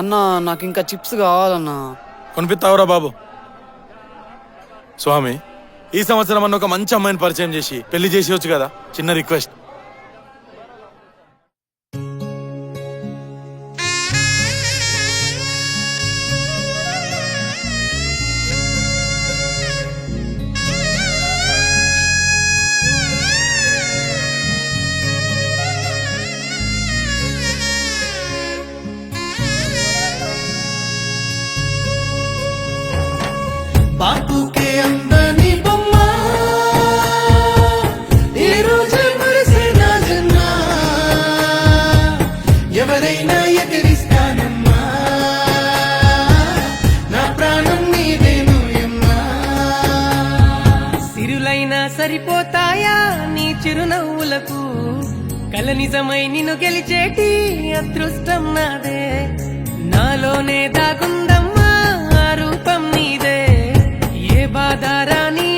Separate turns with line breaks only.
అన్నా నాకు ఇంకా చిప్స్ కావాలన్నా.
కొనిపిస్తావురా బాబు. స్వామి, ఈ సంవత్సరం అన్న ఒక మంచి అమ్మాయిని పరిచయం చేసి పెళ్లి చేసేయచ్చు కదా, చిన్న రిక్వెస్ట్.
బాపుకే అందని బొమ్మ ఈ రోజే మురిసే నా జన్మ, ఎవరైనా ఎదిరిస్తానమ్మా, నా ప్రాణం నీదేను యమ్మా.
సిరులైనా సరిపోతాయా నీ చిరునవ్వులకు, కల నిజమై నిన్ను గెలిచేటి అదృష్టం నాదే, నాలోనే దాగుందమ్మా ఆ రూపం నీదే, ఏ బాధారా నీ